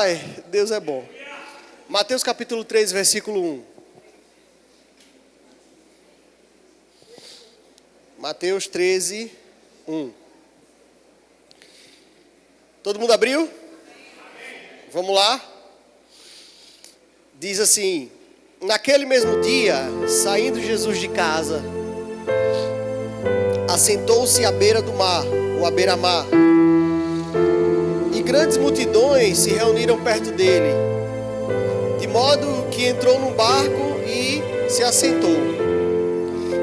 Ai, Deus é bom. Mateus capítulo 3, versículo 1. Mateus 13, 1. Todo mundo abriu? Vamos lá? Diz assim: naquele mesmo dia, saindo Jesus de casa, assentou-se à beira do mar, ou à beira-mar, e grandes multidões se reuniram perto dele, de modo que entrou num barco e se assentou.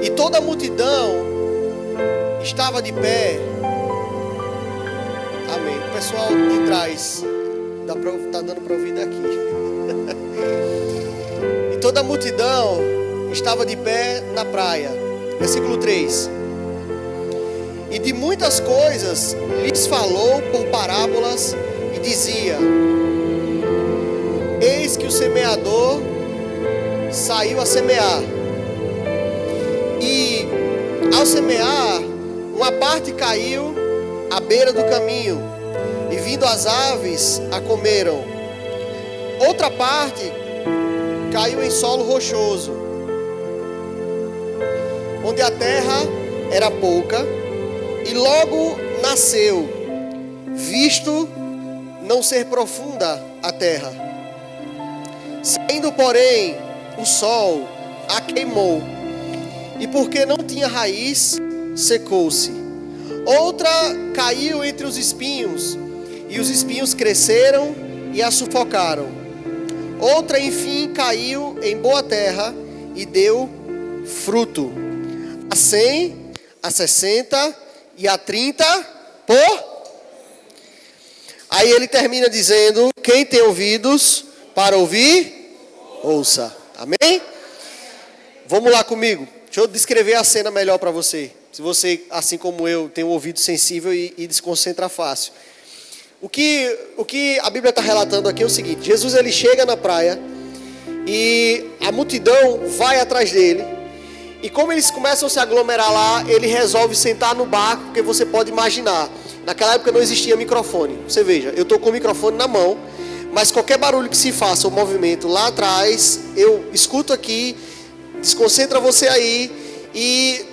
E toda a multidão estava de pé. Amém. O pessoal de trás está dando para ouvir daqui. E toda a multidão estava de pé na praia. Versículo 3. E de muitas coisas lhes falou por parábolas e dizia: eis que o semeador saiu a semear. E ao semear, uma parte caiu à beira do caminho, e vindo as aves a comeram. Outra parte caiu em solo rochoso, onde a terra era pouca, e logo nasceu, visto não ser profunda a terra. Saindo, porém, o sol a queimou, e porque não tinha raiz, secou-se. Outra caiu entre os espinhos, e os espinhos cresceram e a sufocaram. Outra, enfim, caiu em boa terra e deu fruto, a 100, a 60 e a 30 por... Aí ele termina dizendo: quem tem ouvidos para ouvir, ouça. Amém? Vamos lá comigo. Deixa eu descrever a cena melhor para você. Se você, assim como eu, tem um ouvido sensível e desconcentra fácil. O que a Bíblia está relatando aqui é o seguinte: Jesus ele chega na praia e a multidão vai atrás dele. E como eles começam a se aglomerar lá, ele resolve sentar no barco, porque você pode imaginar, naquela época não existia microfone. Você veja, eu estou com o microfone na mão, mas qualquer barulho que se faça, o movimento lá atrás, eu escuto aqui, desconcentra você aí e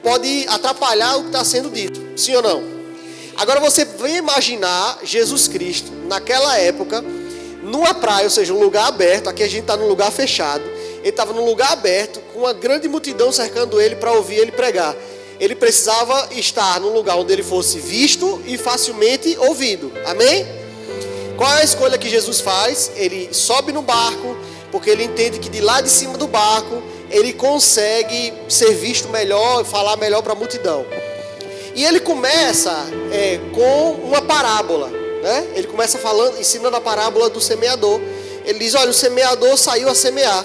pode atrapalhar o que está sendo dito. Sim ou não? Agora você vem imaginar Jesus Cristo, naquela época, numa praia, ou seja, um lugar aberto. Aqui a gente está num lugar fechado. Ele estava num lugar aberto, com uma grande multidão cercando ele para ouvir ele pregar. Ele precisava estar num lugar onde ele fosse visto e facilmente ouvido. Amém? Qual é a escolha que Jesus faz? Ele sobe no barco, porque ele entende que de lá de cima do barco ele consegue ser visto melhor, falar melhor para a multidão. E ele começa com uma parábola, né? Ele começa falando, ensinando a parábola do semeador. Ele diz: olha, o semeador saiu a semear.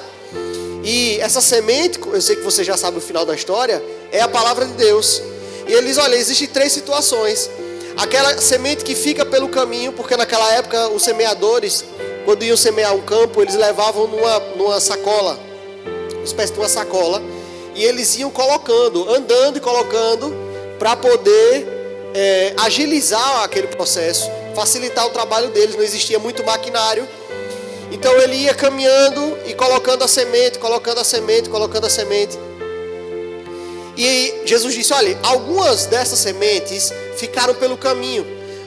E essa semente, eu sei que você já sabe o final da história, é a palavra de Deus. E ele diz: olha, existem 3 situações. Aquela semente que fica pelo caminho, porque naquela época os semeadores, quando iam semear um campo, eles levavam numa sacola, uma espécie de uma sacola, e eles iam colocando, andando e colocando, para poder agilizar aquele processo, facilitar o trabalho deles. Não existia muito maquinário. Então ele ia caminhando e colocando a semente, colocando a semente, colocando a semente. E Jesus disse: olha, algumas dessas sementes ficaram pelo caminho.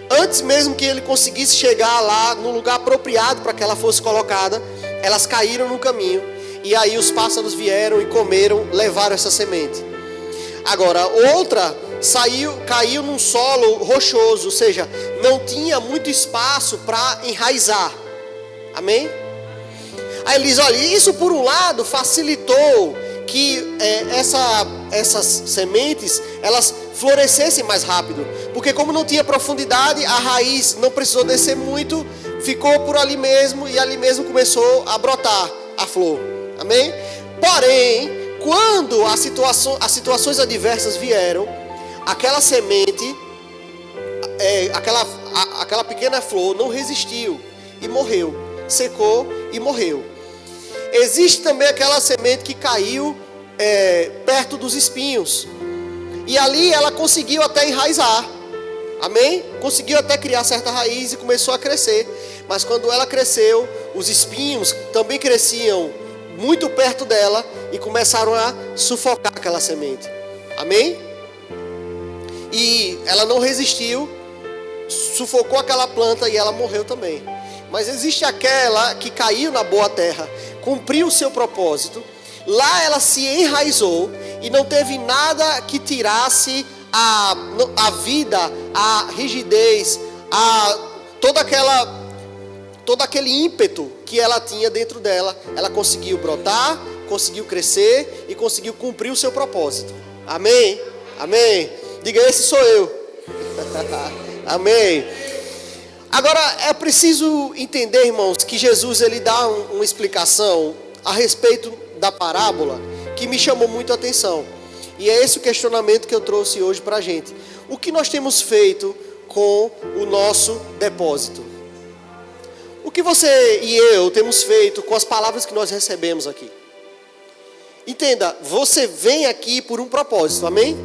Antes mesmo que ele conseguisse chegar lá no lugar apropriado para que ela fosse colocada, elas caíram no caminho. E aí os pássaros vieram e comeram, levaram essa semente. Agora, outra caiu num solo rochoso, ou seja, não tinha muito espaço para enraizar. Amém? Aí ele diz: olha, isso por um lado facilitou que essas sementes elas florescessem mais rápido, porque como não tinha profundidade, a raiz não precisou descer muito, ficou por ali mesmo, e ali mesmo começou a brotar a flor. Amém? Porém, quando as situações adversas vieram, aquela semente, aquela pequena flor não resistiu e morreu, secou e morreu. Existe também aquela semente que caiu perto dos espinhos, e ali ela conseguiu até enraizar, Amém? Conseguiu até criar certa raiz e começou a crescer. Mas quando ela cresceu, os espinhos também cresciam muito perto dela e começaram a sufocar aquela semente. Amém? E ela não resistiu, sufocou aquela planta e ela morreu também. Mas existe aquela que caiu na boa terra, cumpriu o seu propósito. Lá ela se enraizou e não teve nada que tirasse a vida, a rigidez, todo aquele ímpeto que ela tinha dentro dela. Ela conseguiu brotar, conseguiu crescer e conseguiu cumprir o seu propósito. Amém? Amém? Diga, esse sou eu. Amém? Agora é preciso entender, irmãos, que Jesus ele dá uma explicação a respeito da parábola que me chamou muito a atenção. E é esse o questionamento que eu trouxe hoje para a gente. O que nós temos feito com o nosso depósito? O que você e eu temos feito com as palavras que nós recebemos aqui? Entenda, você vem aqui por um propósito, amém?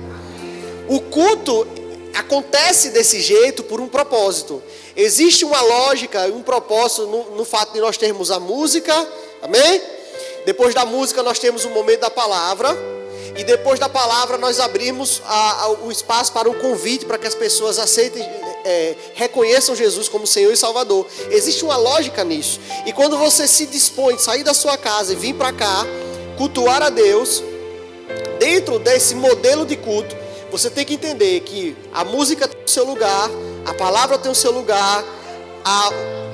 O culto acontece desse jeito por um propósito. Existe uma lógica e um propósito no fato de nós termos a música, amém? Depois da música nós temos o momento da palavra. E depois da palavra nós abrimos o espaço para um convite para que as pessoas aceitem, reconheçam Jesus como Senhor e Salvador. Existe uma lógica nisso. E quando você se dispõe de sair da sua casa e vir para cá, cultuar a Deus, dentro desse modelo de culto, você tem que entender que a música tem o seu lugar, a palavra tem o seu lugar,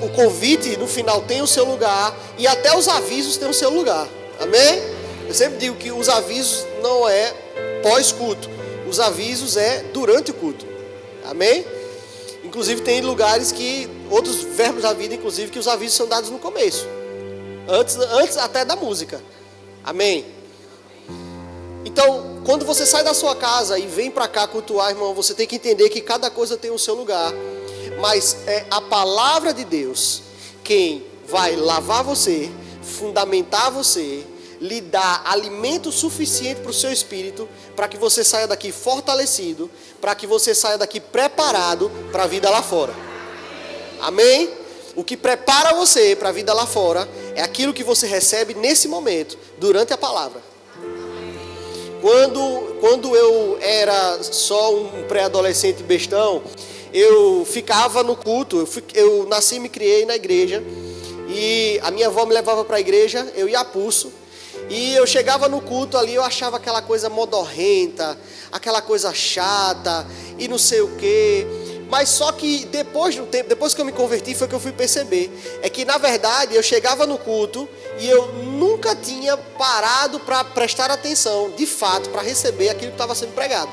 o convite no final tem o seu lugar e até os avisos têm o seu lugar. Amém? Eu sempre digo que os avisos não é pós-culto. Os avisos é durante o culto. Amém? Inclusive tem lugares que, outros verbos da vida, inclusive, que os avisos são dados no começo. Antes até da música. Amém? Então, quando você sai da sua casa e vem para cá cultuar, irmão, você tem que entender que cada coisa tem o seu lugar. Mas é a palavra de Deus quem vai lavar você, fundamentar você, lhe dar alimento suficiente para o seu espírito, para que você saia daqui fortalecido, para que você saia daqui preparado para a vida lá fora. Amém? O que prepara você para a vida lá fora é aquilo que você recebe nesse momento, durante a palavra. Quando eu era só um pré-adolescente bestão, eu ficava no culto, eu nasci e me criei na igreja, e a minha avó me levava para a igreja, eu ia a pulso. E eu chegava no culto ali, eu achava aquela coisa modorrenta, aquela coisa chata e não sei o quê. Mas só que depois do tempo, depois que eu me converti, foi que eu fui perceber. É que na verdade eu chegava no culto e eu nunca tinha parado para prestar atenção, de fato, para receber aquilo que estava sendo pregado.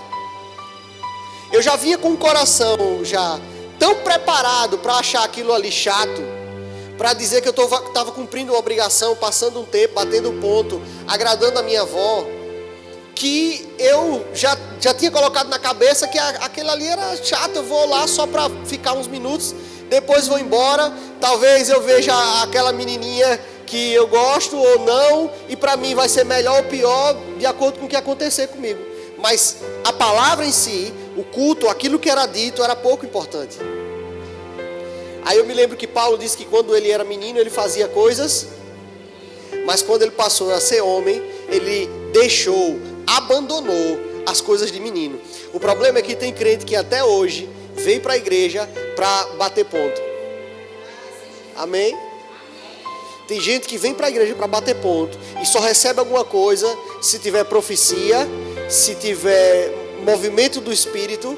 Eu já vinha com o coração já tão preparado para achar aquilo ali chato, para dizer que eu estava cumprindo uma obrigação, passando um tempo, batendo ponto, agradando a minha avó, que eu já tinha colocado na cabeça que aquele ali era chato. Eu vou lá só para ficar uns minutos, depois vou embora, talvez eu veja aquela menininha que eu gosto ou não, e para mim vai ser melhor ou pior, de acordo com o que acontecer comigo. Mas a palavra em si, o culto, aquilo que era dito, era pouco importante. Aí eu me lembro que Paulo disse que quando ele era menino ele fazia coisas, mas quando ele passou a ser homem, ele abandonou as coisas de menino. O problema é que tem crente que até hoje vem para a igreja para bater ponto. Amém? Tem gente que vem para a igreja para bater ponto e só recebe alguma coisa se tiver profecia, se tiver movimento do Espírito.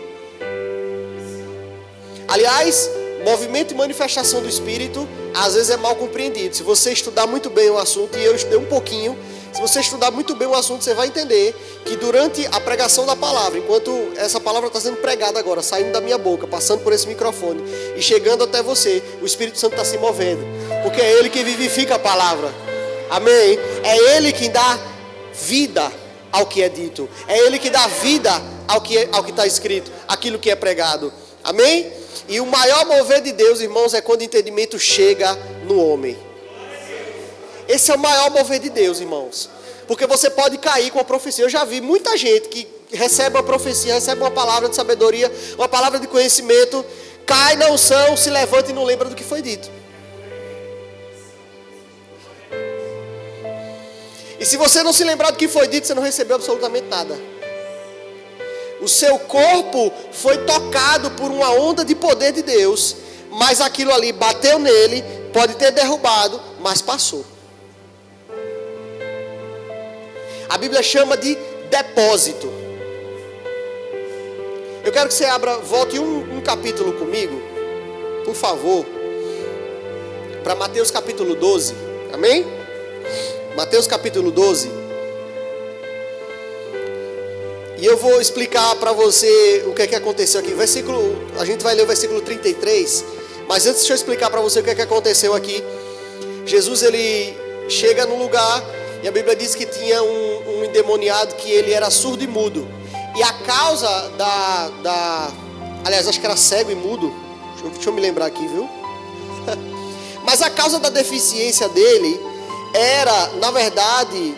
Aliás, movimento e manifestação do Espírito às vezes é mal compreendido. Se você estudar muito bem o assunto, e eu estudei um pouquinho, se você estudar muito bem o assunto, você vai entender que durante a pregação da palavra, enquanto essa palavra está sendo pregada agora, saindo da minha boca, passando por esse microfone e chegando até você, o Espírito Santo está se movendo, porque é Ele que vivifica a palavra. Amém? É Ele quem dá vida ao que é dito, é Ele que dá vida ao que está escrito, aquilo que é pregado. Amém? E o maior mover de Deus, irmãos, é quando o entendimento chega no homem. Esse é o maior mover de Deus, irmãos. Porque você pode cair com a profecia. Eu já vi muita gente que recebe uma profecia, recebe uma palavra de sabedoria, uma palavra de conhecimento, cai na unção, se levanta e não lembra do que foi dito. E se você não se lembrar do que foi dito, você não recebeu absolutamente nada. O seu corpo foi tocado por uma onda de poder de Deus, mas aquilo ali bateu nele, pode ter derrubado, mas passou. A Bíblia chama de depósito. Eu quero que você volte um capítulo comigo, por favor, para Mateus capítulo 12, amém? Mateus capítulo 12. E eu vou explicar para você o que é que aconteceu aqui. A gente vai ler o versículo 33, mas antes deixa eu explicar para você o que é que aconteceu aqui. Jesus, ele chega no lugar e a Bíblia diz que tinha um endemoniado que ele era surdo e mudo. E a causa aliás, acho que era cego e mudo. Deixa eu me lembrar aqui, viu? Mas a causa da deficiência dele era, na verdade,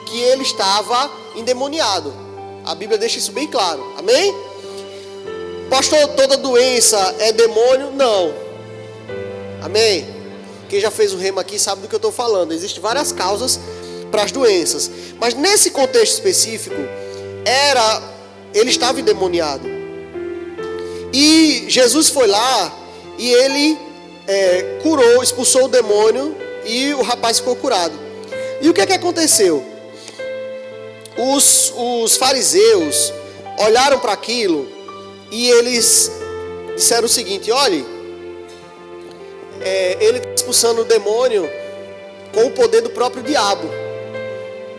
que ele estava endemoniado. A Bíblia deixa isso bem claro, amém? Pastor, toda doença é demônio? Não, amém? Quem já fez o rema aqui sabe do que eu estou falando. Existem várias causas para as doenças, mas nesse contexto específico, ele estava endemoniado. E Jesus foi lá e ele curou, expulsou o demônio e o rapaz ficou curado. E o que é que aconteceu? Os fariseus olharam para aquilo e eles disseram o seguinte: olhe, ele está expulsando o demônio com o poder do próprio diabo.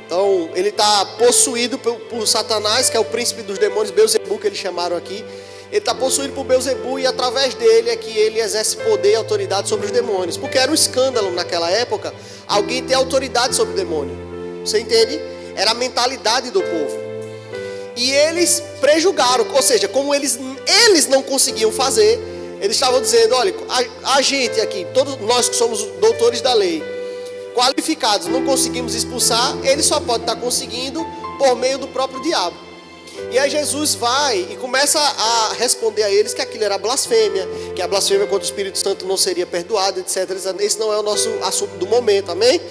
Então ele está possuído por Satanás, que é o príncipe dos demônios, Beelzebu, que eles chamaram aqui. Ele está possuído por Beelzebu e através dele é que ele exerce poder e autoridade sobre os demônios. Porque era um escândalo naquela época alguém ter autoridade sobre o demônio. Você entende? Era a mentalidade do povo. E eles prejugaram, ou seja, como eles não conseguiam fazer, eles estavam dizendo: olha, a gente aqui, todos nós que somos doutores da lei, qualificados, não conseguimos expulsar, ele só pode estar conseguindo por meio do próprio diabo. E aí Jesus vai e começa a responder a eles que aquilo era blasfêmia, que a blasfêmia contra o Espírito Santo não seria perdoada, etc. Esse não é o nosso assunto do momento, amém?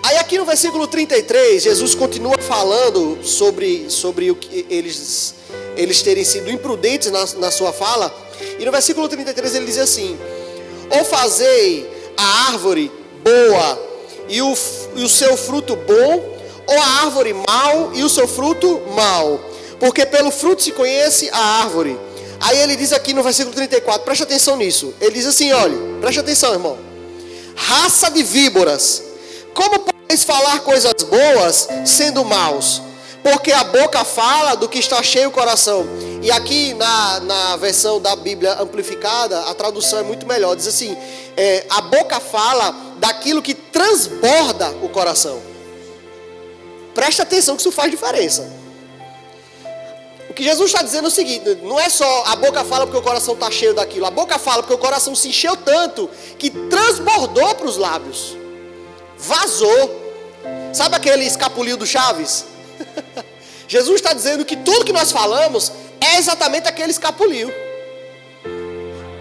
Aí aqui no versículo 33, Jesus continua falando sobre o que eles terem sido imprudentes na sua fala. E no versículo 33 ele diz assim: ou fazei a árvore boa e o seu fruto bom, ou a árvore mal e o seu fruto mal, porque pelo fruto se conhece a árvore. Aí ele diz aqui no versículo 34, preste atenção nisso. Ele diz assim, olha, preste atenção, irmão: raça de víboras, como podeis falar coisas boas sendo maus? Porque a boca fala do que está cheio o coração. E aqui na versão da Bíblia amplificada, a tradução é muito melhor. Diz assim: a boca fala daquilo que transborda o coração. Preste atenção que isso faz diferença. O que Jesus está dizendo é o seguinte: não é só a boca fala porque o coração está cheio daquilo. A boca fala porque o coração se encheu tanto que transbordou para os lábios. Vazou. Sabe aquele escapulinho do Chaves? Jesus está dizendo que tudo que nós falamos é exatamente aquele escapulinho.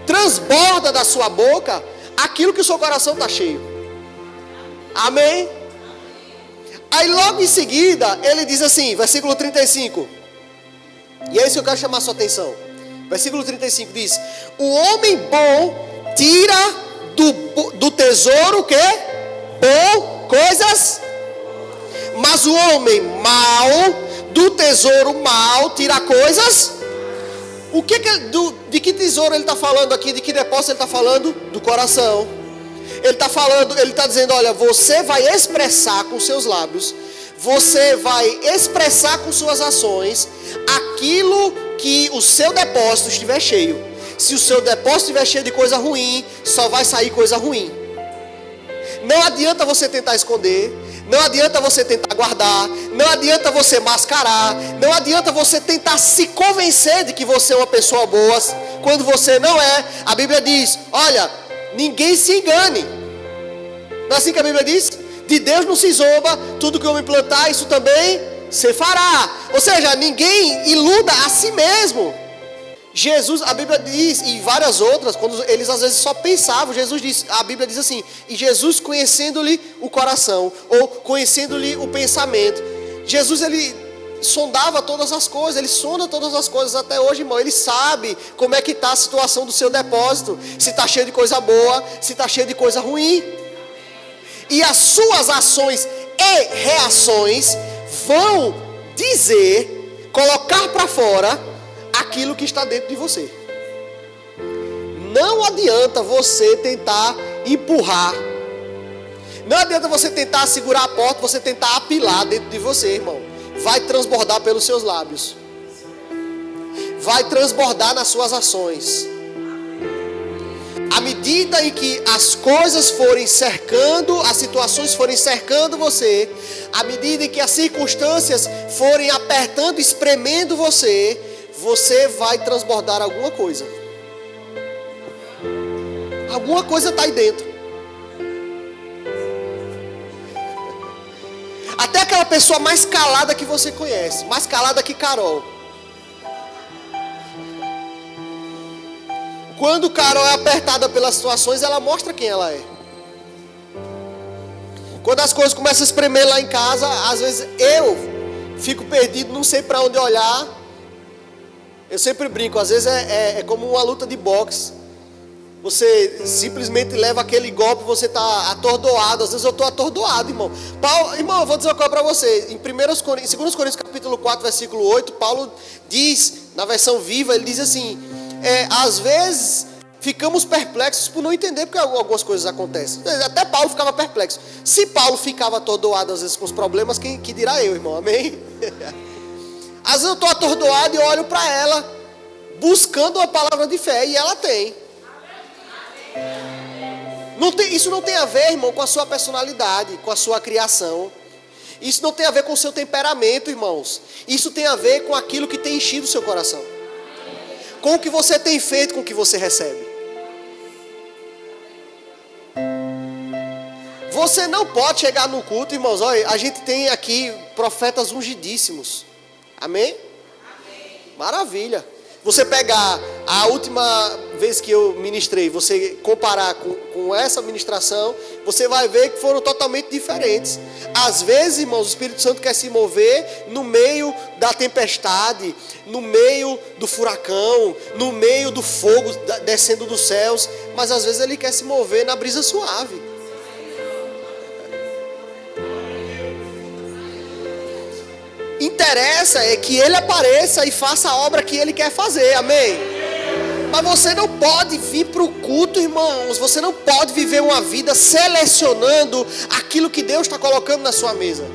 Transborda da sua boca aquilo que o seu coração está cheio. Amém? Aí logo em seguida ele diz assim, versículo 35. E é isso que eu quero chamar a sua atenção. Versículo 35 diz: o homem bom tira do tesouro o quê? Bom, coisas. Mas o homem mau, do tesouro mau, tira coisas. De que tesouro ele está falando aqui? De que depósito ele está falando? Do coração. Ele está dizendo: olha, você vai expressar com seus lábios, você vai expressar com suas ações aquilo que o seu depósito estiver cheio. Se o seu depósito estiver cheio de coisa ruim, só vai sair coisa ruim. Não adianta você tentar esconder, não adianta você tentar guardar, não adianta você mascarar, não adianta você tentar se convencer de que você é uma pessoa boa, quando você não é. A Bíblia diz: olha, ninguém se engane. Não é assim que a Bíblia diz? De Deus não se zomba, tudo que o homem plantar, isso também se fará. Ou seja, ninguém iluda a si mesmo. Jesus, a Bíblia diz, e várias outras, quando eles às vezes só pensavam, Jesus diz, a Bíblia diz assim, e Jesus conhecendo-lhe o coração, ou conhecendo-lhe o pensamento. Jesus, ele sondava todas as coisas, ele sonda todas as coisas até hoje, irmão. Ele sabe como é que está a situação do seu depósito, se está cheio de coisa boa, se está cheio de coisa ruim. E as suas ações e reações vão dizer, colocar para fora aquilo que está dentro de você. Não adianta você tentar empurrar, não adianta você tentar segurar a porta, você tentar apilar dentro de você, irmão. Vai transbordar pelos seus lábios, vai transbordar nas suas ações. À medida em que as coisas forem cercando, as situações forem cercando você, à medida em que as circunstâncias forem apertando, espremendo você, você vai transbordar alguma coisa. Alguma coisa está aí dentro. Até aquela pessoa mais calada que você conhece, mais calada que Carol. Quando Carol é apertada pelas situações, ela mostra quem ela é. Quando as coisas começam a espremer lá em casa, às vezes eu fico perdido, não sei para onde olhar. Eu sempre brinco, às vezes é como uma luta de boxe. Você simplesmente leva aquele golpe, você está atordoado. Às vezes eu estou atordoado, irmão. Irmão, eu vou dizer uma coisa para você. Em 2 Coríntios capítulo 4, versículo 8, Paulo diz, na versão viva, ele diz assim, às vezes ficamos perplexos por não entender porque algumas coisas acontecem. Até Paulo ficava perplexo. Se Paulo ficava atordoado às vezes com os problemas, quem dirá eu, irmão? Amém? Às vezes eu estou atordoado e olho para ela, buscando uma palavra de fé, e ela tem. Isso não tem a ver, irmão, com a sua personalidade, com a sua criação. Isso não tem a ver com o seu temperamento, irmãos. Isso tem a ver com aquilo que tem enchido o seu coração, com o que você tem feito com o que você recebe. Você não pode chegar no culto, irmãos. Olha, a gente tem aqui profetas ungidíssimos. Amém? Amém. Maravilha. Você pegar a última vez que eu ministrei, você comparar com essa ministração, você vai ver que foram totalmente diferentes. Às vezes, irmãos, o Espírito Santo quer se mover no meio da tempestade, no meio do furacão, no meio do fogo descendo dos céus, mas às vezes ele quer se mover na brisa suave. Interessa é que ele apareça e faça a obra que ele quer fazer, amém? Mas você não pode vir para o culto, irmãos. Você não pode viver uma vida selecionando aquilo que Deus está colocando na sua mesa.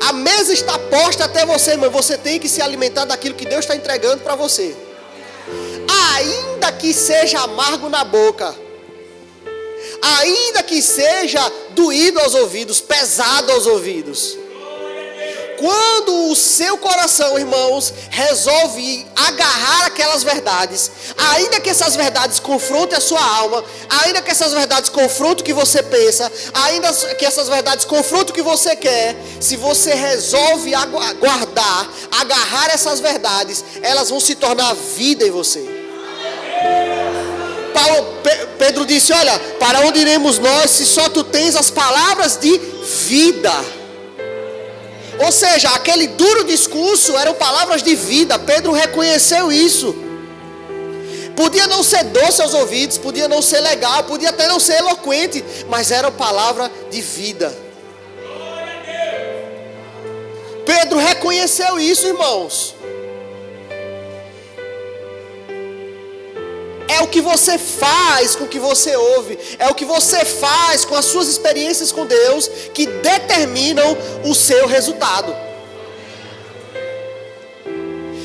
A mesa está posta até você, irmão. Você tem que se alimentar daquilo que Deus está entregando para você. Ainda que seja amargo na boca, ainda que seja doído aos ouvidos, pesado aos ouvidos. Quando o seu coração, irmãos, resolve agarrar aquelas verdades, ainda que essas verdades confrontem a sua alma, ainda que essas verdades confrontem o que você pensa, ainda que essas verdades confrontem o que você quer, se você resolve guardar, agarrar essas verdades, elas vão se tornar vida em você. Pedro disse, olha, para onde iremos nós se só tu tens as palavras de vida? Ou seja, aquele duro discurso eram palavras de vida. Pedro reconheceu isso. Podia não ser doce aos ouvidos, podia não ser legal, podia até não ser eloquente, mas era palavra de vida. Pedro reconheceu isso, irmãos. É o que você faz com o que você ouve, é o que você faz com as suas experiências com Deus que determinam o seu resultado.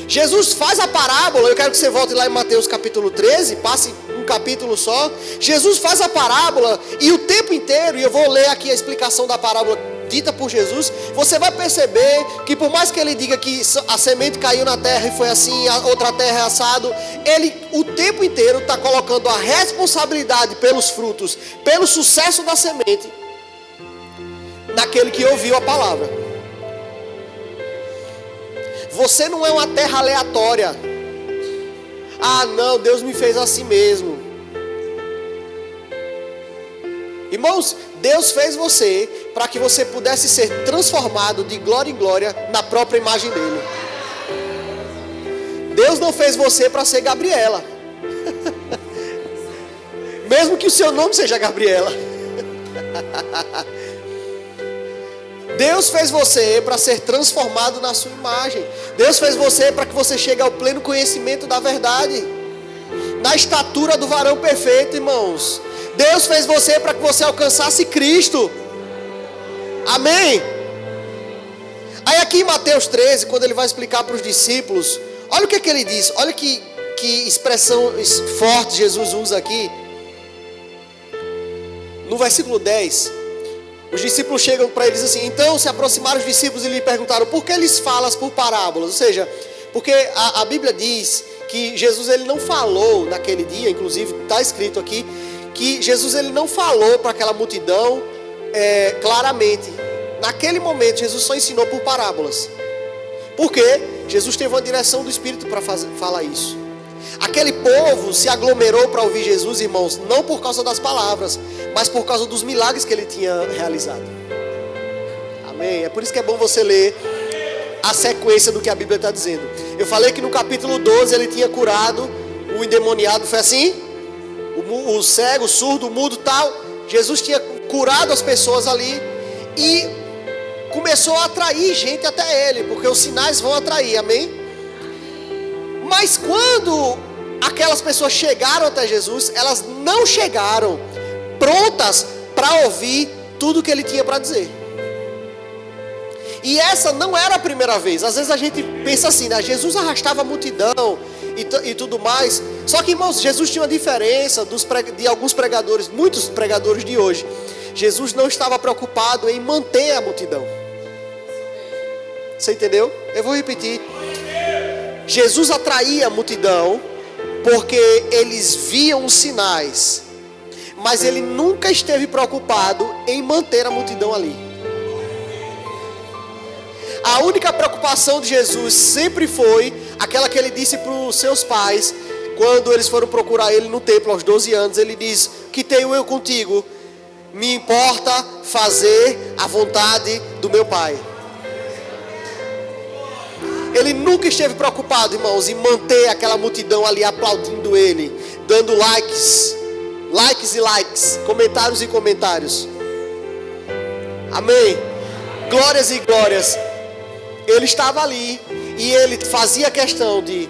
Jesus faz a parábola, eu quero que você volte lá em Mateus capítulo 13, passe um capítulo só. Jesus faz a parábola e o tempo inteiro, e eu vou ler aqui a explicação da parábola dita por Jesus, você vai perceber que por mais que ele diga que a semente caiu na terra e foi assim, a outra terra é assado, ele o tempo inteiro está colocando a responsabilidade pelos frutos, pelo sucesso da semente, naquele que ouviu a palavra. Você não é uma terra aleatória. Ah, não, Deus me fez assim mesmo. Irmãos, Deus fez você para que você pudesse ser transformado de glória em glória na própria imagem dele. Deus não fez você para ser Gabriela. Mesmo que o seu nome seja Gabriela. Deus fez você para ser transformado na sua imagem. Deus fez você para que você chegue ao pleno conhecimento da verdade, na estatura do varão perfeito, irmãos. Deus fez você para que você alcançasse Cristo. Amém? Aí aqui em Mateus 13, quando ele vai explicar para os discípulos, olha o que ele diz. Olha que expressão forte Jesus usa aqui. No versículo 10, os discípulos chegam para eles assim: então se aproximaram os discípulos e lhe perguntaram: por que lhes falas por parábolas? Ou seja, porque a Bíblia diz que Jesus ele não falou naquele dia, inclusive está escrito aqui, que Jesus ele não falou para aquela multidão claramente. Naquele momento Jesus só ensinou por parábolas. Por quê? Jesus teve uma direção do Espírito para falar isso. Aquele povo se aglomerou para ouvir Jesus, irmãos, não por causa das palavras, mas por causa dos milagres que ele tinha realizado. Amém? É por isso que é bom você ler a sequência do que a Bíblia está dizendo. Eu falei que no capítulo 12 ele tinha curado o endemoniado, foi assim? O cego, o surdo, o mudo, tal. Jesus tinha curado as pessoas ali e começou a atrair gente até ele, porque os sinais vão atrair, amém? Mas quando aquelas pessoas chegaram até Jesus, elas não chegaram prontas para ouvir tudo que ele tinha para dizer. E essa não era a primeira vez. Às vezes a gente pensa assim, né? Jesus arrastava a multidão e tudo mais. Só que, irmãos, Jesus tinha uma diferença de alguns pregadores, muitos pregadores de hoje. Jesus não estava preocupado em manter a multidão. Você entendeu? Eu vou repetir. Jesus atraía a multidão porque eles viam os sinais, mas ele nunca esteve preocupado em manter a multidão ali. A única preocupação de Jesus sempre foi aquela que ele disse para os seus pais, quando eles foram procurar ele no templo aos 12 anos. Ele diz: que tenho eu contigo? Me importa fazer a vontade do meu Pai. Ele nunca esteve preocupado, irmãos, em manter aquela multidão ali aplaudindo ele, dando likes e likes, comentários e comentários. Amém? Glórias e glórias. Ele estava ali e ele fazia questão de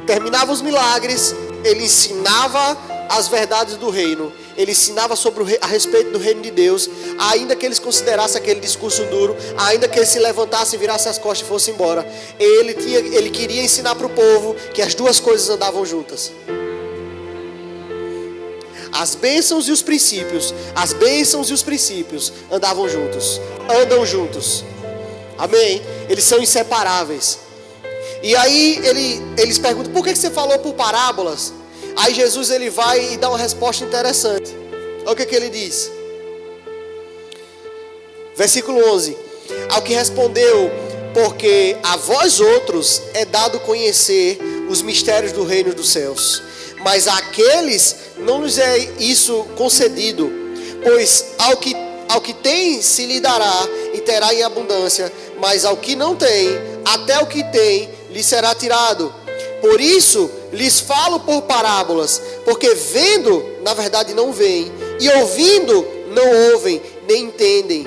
terminava os milagres, ele ensinava as verdades do reino, ele ensinava a respeito do reino de Deus, ainda que eles considerassem aquele discurso duro, ainda que eles se levantassem, virassem as costas e fossem embora, ele queria ensinar para o povo que as duas coisas andavam juntas. As bênçãos e os princípios andavam juntos, andam juntos. Amém? Eles são inseparáveis. E aí eles perguntam: por que você falou por parábolas? Aí Jesus ele vai e dá uma resposta interessante. Olha o que ele diz. Versículo 11. Ao que respondeu: porque a vós outros é dado conhecer os mistérios do reino dos céus, mas àqueles não lhes é isso concedido. Pois ao que tem se lhe dará e terá em abundância, mas ao que não tem, até o que tem lhe será tirado. Por isso lhes falo por parábolas, porque vendo, na verdade não veem, e ouvindo, não ouvem, nem entendem.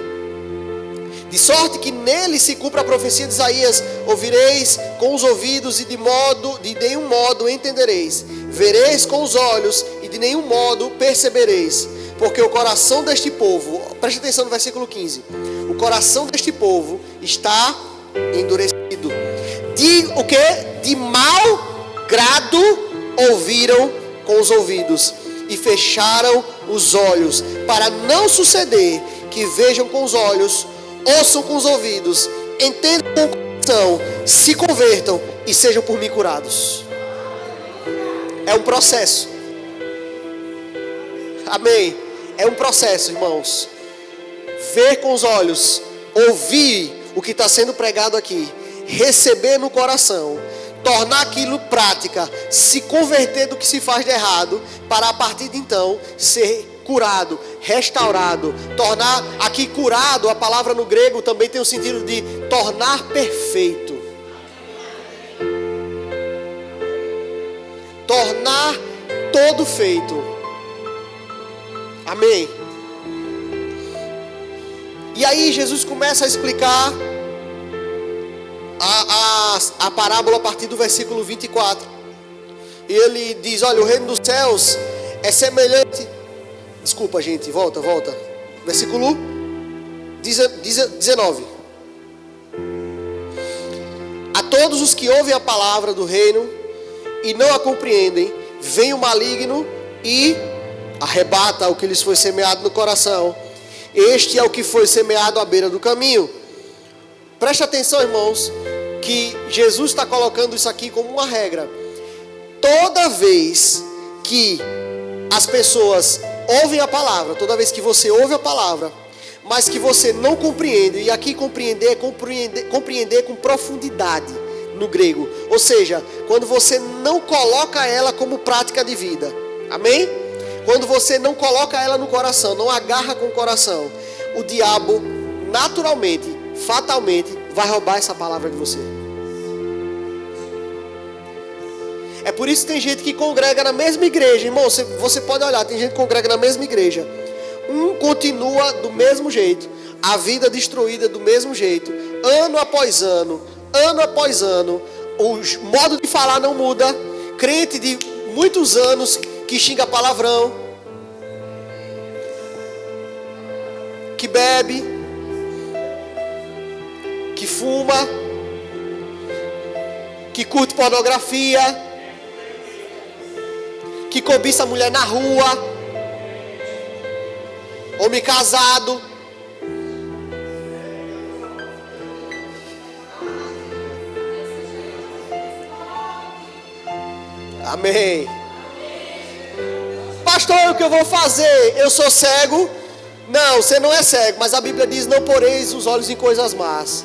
De sorte que nele se cumpre a profecia de Isaías: ouvireis com os ouvidos e de nenhum modo entendereis, vereis com os olhos e de nenhum modo percebereis. Porque o coração deste povo, preste atenção no versículo 15, o coração deste povo está endurecido. O que? De mau grado ouviram com os ouvidos e fecharam os olhos, para não suceder que vejam com os olhos, ouçam com os ouvidos, entendam com o coração, se convertam e sejam por mim curados. É um processo. Amém? É um processo, irmãos. ver com os olhos, ouvir o que está sendo pregado aqui, receber no coração, tornar aquilo prática, se converter do que se faz de errado, para a partir de então ser curado, restaurado, tornar aqui curado, a palavra no grego também tem o sentido de tornar perfeito, tornar todo feito. Amém. E aí Jesus começa a explicar a parábola a partir do versículo 24. E ele diz, olha, o reino dos céus é semelhante... Desculpa, gente, volta. Versículo 19. A todos os que ouvem a palavra do reino e não a compreendem, vem o maligno e arrebata o que lhes foi semeado no coração. Este é o que foi semeado à beira do caminho. Preste atenção, irmãos, que Jesus está colocando isso aqui como uma regra. Toda vez que as pessoas ouvem a palavra, toda vez que você ouve a palavra, mas que você não compreende, e aqui compreender é compreender com profundidade no grego, ou seja, quando você não coloca ela como prática de vida, amém? Quando você não coloca ela no coração, não agarra com o coração, o diabo naturalmente, fatalmente, vai roubar essa palavra de você. É por isso que tem gente que congrega na mesma igreja, irmão, você pode olhar, tem gente que congrega na mesma igreja, continua do mesmo jeito, a vida destruída do mesmo jeito, ano após ano, o modo de falar não muda, crente de muitos anos que xinga palavrão, que bebe, que fuma, que curte pornografia, que cobiça a mulher na rua, homem casado. Amém. Pastor, o que eu vou fazer? Eu sou cego? Não, você não é cego, mas a Bíblia diz, não poreis os olhos em coisas más.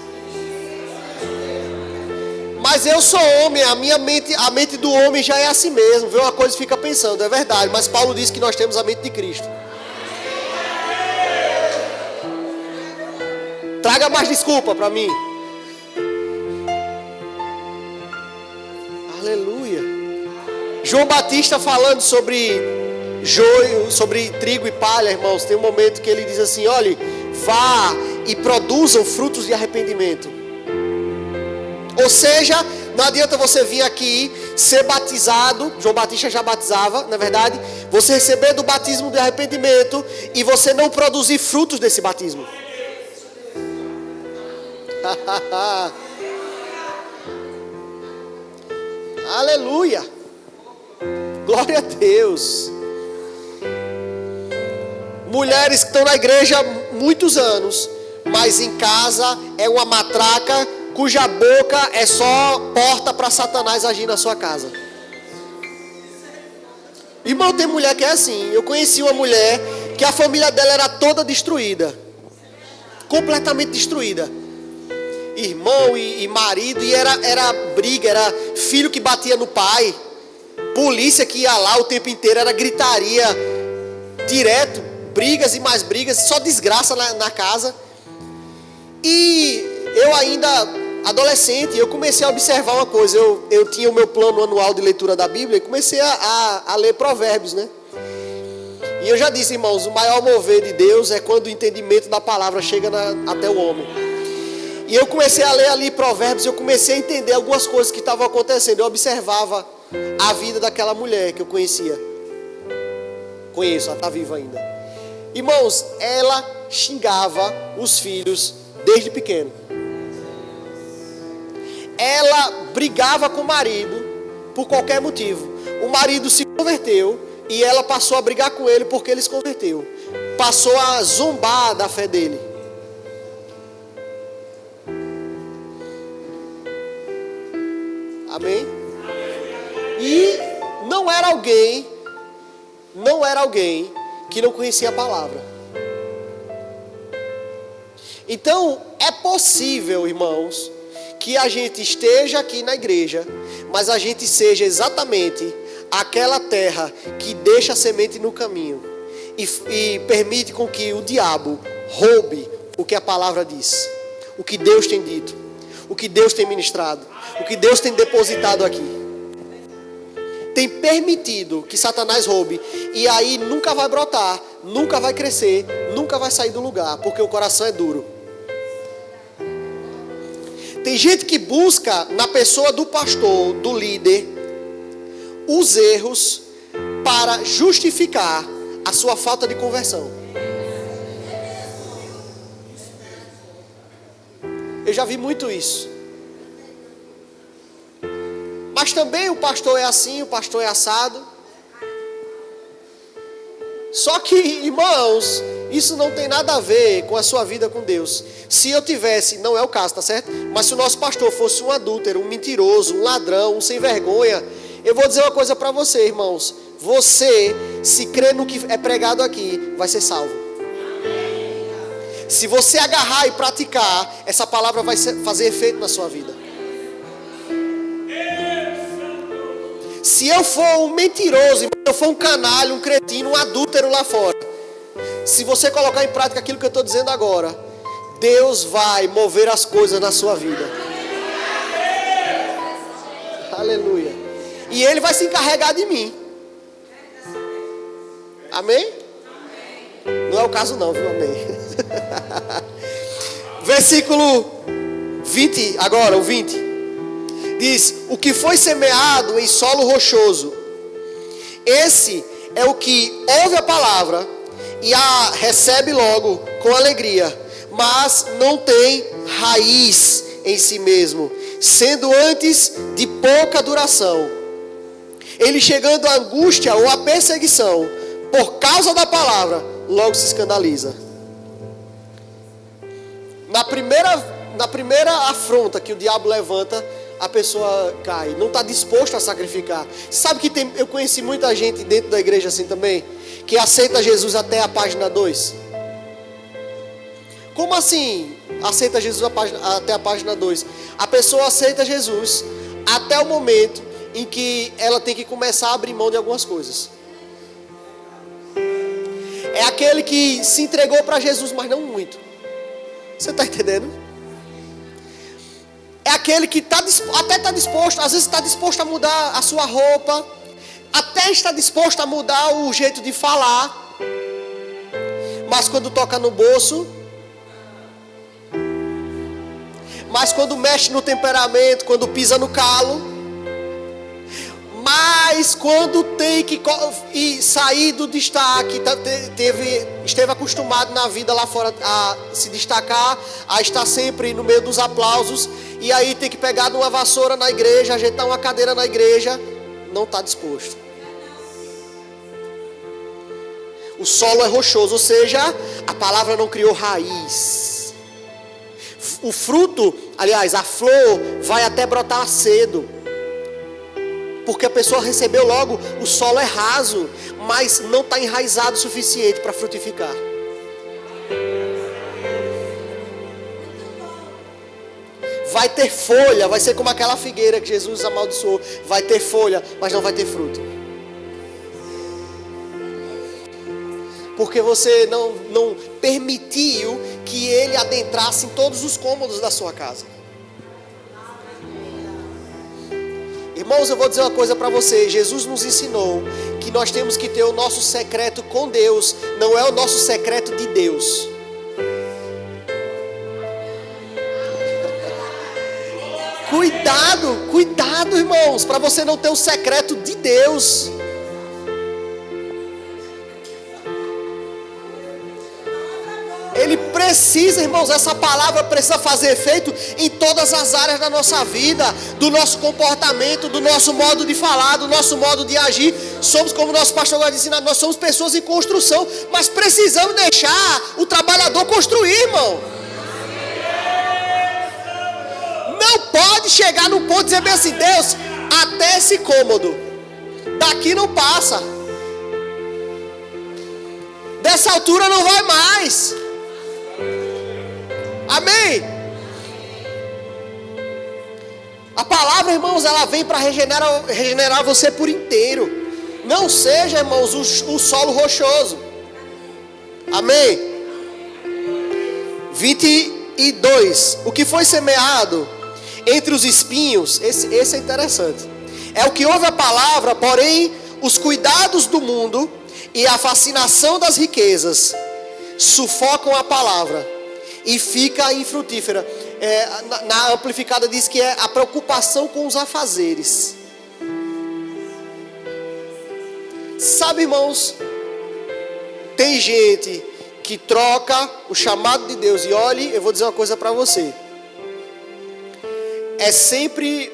Mas eu sou homem, a mente do homem já é assim mesmo, vê uma coisa e fica pensando, é verdade, mas Paulo diz que nós temos a mente de Cristo. Traga mais desculpa para mim. Aleluia. João Batista falando sobre joio, sobre trigo e palha, irmãos, tem um momento que ele diz assim, olhe, vá e produzam frutos de arrependimento. Ou seja, não adianta você vir aqui, ser batizado, João Batista já batizava, na verdade, você receber do batismo de arrependimento e você não produzir frutos desse batismo. Aleluia, glória a Deus. Mulheres que estão na igreja há muitos anos, mas em casa é uma matraca cuja boca é só porta para Satanás agir na sua casa. Irmão, tem mulher que é assim. Eu conheci uma mulher que a família dela era toda destruída, completamente destruída, irmão e marido, e era briga, era filho que batia no pai, polícia que ia lá o tempo inteiro, era gritaria direto, brigas e mais brigas, só desgraça na casa. E eu ainda adolescente, eu comecei a observar uma coisa. Eu tinha o meu plano anual de leitura da Bíblia e comecei a ler Provérbios, né? E eu já disse, irmãos, o maior mover de Deus é quando o entendimento da palavra chega até o homem. E eu comecei a ler ali Provérbios, eu comecei a entender algumas coisas que estavam acontecendo. Eu observava a vida daquela mulher que eu conhecia. Conheço, ela está viva ainda. Irmãos, ela xingava os filhos desde pequeno. Ela brigava com o marido por qualquer motivo. O marido se converteu e ela passou a brigar com ele porque ele se converteu. Passou a zombar da fé dele. Amém? E não era alguém que não conhecia a palavra. Então, é possível, irmãos, que a gente esteja aqui na igreja, mas a gente seja exatamente aquela terra que deixa a semente no caminho e permite com que o diabo roube o que a palavra diz, o que Deus tem dito, o que Deus tem ministrado, o que Deus tem depositado aqui. Tem permitido que Satanás roube, e aí nunca vai brotar, nunca vai crescer, nunca vai sair do lugar, porque o coração é duro. Tem gente que busca na pessoa do pastor, do líder, os erros para justificar a sua falta de conversão. Eu já vi muito isso. Mas também o pastor é assim, o pastor é assado. Só que, irmãos, isso não tem nada a ver com a sua vida com Deus. Se eu tivesse, não é o caso, tá certo? Mas se o nosso pastor fosse um adúltero, um mentiroso, um ladrão, um sem vergonha, eu vou dizer uma coisa para você, irmãos. Você, se crer no que é pregado aqui, vai ser salvo. Se você agarrar e praticar, essa palavra vai fazer efeito na sua vida. Se eu for um mentiroso, se eu for um canalha, um cretino, um adúltero lá fora, se você colocar em prática aquilo que eu estou dizendo agora, Deus vai mover as coisas na sua vida. Aleluia. E Ele vai se encarregar de mim. Amém? Não é o caso não, viu? Amém. Versículo 20, agora o 20. Diz: o que foi semeado em solo rochoso, esse é o que ouve a palavra e a recebe logo com alegria, mas não tem raiz em si mesmo, sendo antes de pouca duração. Ele, chegando à angústia ou à perseguição por causa da palavra, logo se escandaliza. Na primeira afronta que o diabo levanta, a pessoa cai, não está disposto a sacrificar. Sabe que eu conheci muita gente dentro da igreja assim também, que aceita Jesus até a página 2. Como assim aceita Jesus até a página 2? A pessoa aceita Jesus até o momento em que ela tem que começar a abrir mão de algumas coisas. É aquele que se entregou para Jesus, mas não muito. Você está entendendo? É aquele que até está disposto, às vezes está disposto a mudar a sua roupa, até está disposto a mudar o jeito de falar, mas quando toca no bolso, mas quando mexe no temperamento, quando pisa no calo, mas quando tem que sair do destaque, esteve acostumado na vida lá fora a se destacar, a estar sempre no meio dos aplausos, e aí tem que pegar uma vassoura na igreja, ajeitar uma cadeira na igreja, não está disposto. O solo é rochoso, ou seja, a palavra não criou raiz. O fruto, aliás, a flor vai até brotar cedo, porque a pessoa recebeu logo, o solo é raso, mas não está enraizado o suficiente para frutificar. Vai ter folha, vai ser como aquela figueira que Jesus amaldiçoou. Vai ter folha, mas não vai ter fruto. Porque você não permitiu que ele adentrasse em todos os cômodos da sua casa. Irmãos, eu vou dizer uma coisa para você. Jesus nos ensinou que nós temos que ter o nosso secreto com Deus. Não é o nosso secreto de Deus. Cuidado, irmãos, para você não ter o secreto de Deus. Ele precisa, irmãos, essa palavra precisa fazer efeito em todas as áreas da nossa vida, do nosso comportamento, do nosso modo de falar, do nosso modo de agir. Somos, como o nosso pastor vai ensinar, nós somos pessoas em construção, mas precisamos deixar o trabalhador construir, irmão. Não pode chegar no ponto de dizer bem assim: Deus, até esse cômodo, daqui não passa, dessa altura não vai mais. Amém? A palavra, irmãos, ela vem para regenerar você por inteiro. Não seja, irmãos, o solo rochoso. Amém? 22. O que foi semeado entre os espinhos, esse é interessante. É o que ouve a palavra, porém os cuidados do mundo e a fascinação das riquezas sufocam a palavra e fica infrutífera. Na amplificada diz que é a preocupação com os afazeres. Sabe, irmãos, tem gente que troca o chamado de Deus. E olhe, eu vou dizer uma coisa para você.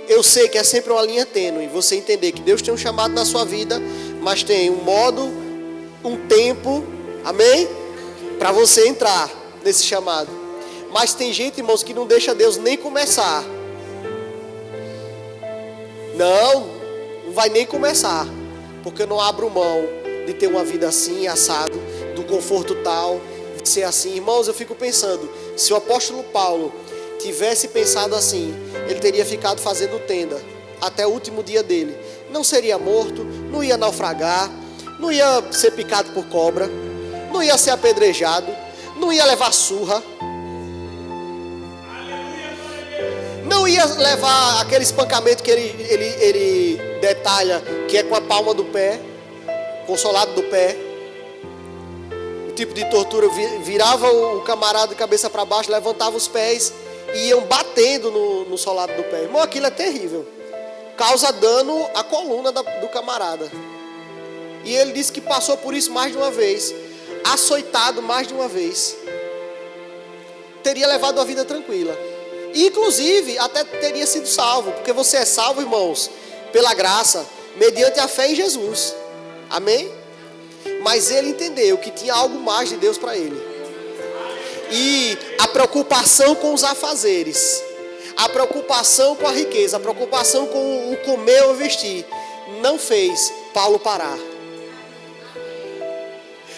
Eu sei que é sempre uma linha tênue. Você entender que Deus tem um chamado na sua vida, mas tem um modo, um tempo, amém? Para você entrar nesse chamado. Mas tem gente, irmãos, que não deixa Deus nem começar. Não vai nem começar. Porque eu não abro mão de ter uma vida assim, assado, do conforto tal, de ser assim. Irmãos, eu fico pensando, se o apóstolo Paulo tivesse pensado assim, ele teria ficado fazendo tenda até o último dia dele. Não seria morto, não ia naufragar, não ia ser picado por cobra, não ia ser apedrejado, não ia levar surra, não ia levar aquele espancamento que ele detalha, que é com a palma do pé, com o solado do pé. O tipo de tortura, virava o camarada de cabeça para baixo, levantava os pés e iam batendo no solado do pé. Irmão, aquilo é terrível. Causa dano à coluna do camarada. E ele disse que passou por isso mais de uma vez, açoitado mais de uma vez. Teria levado a vida tranquila. E, inclusive, até teria sido salvo. Porque você é salvo, irmãos, pela graça, mediante a fé em Jesus. Amém? Mas ele entendeu que tinha algo mais de Deus para ele. E a preocupação com os afazeres, a preocupação com a riqueza, a preocupação com o comer ou vestir, não fez Paulo parar.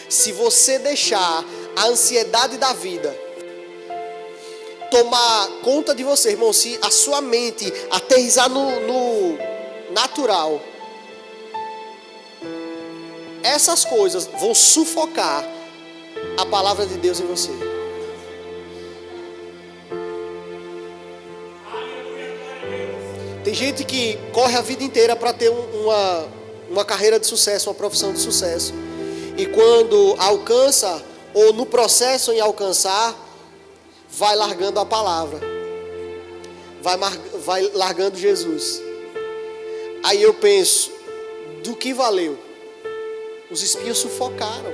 Se você deixar a ansiedade da vida tomar conta de você, irmão, se a sua mente aterrissar no natural, essas coisas vão sufocar a palavra de Deus em você. Tem gente que corre a vida inteira para ter uma carreira de sucesso, uma profissão de sucesso. E quando alcança, ou no processo em alcançar, vai largando a palavra, vai largando Jesus. Aí eu penso, do que valeu? Os espinhos sufocaram.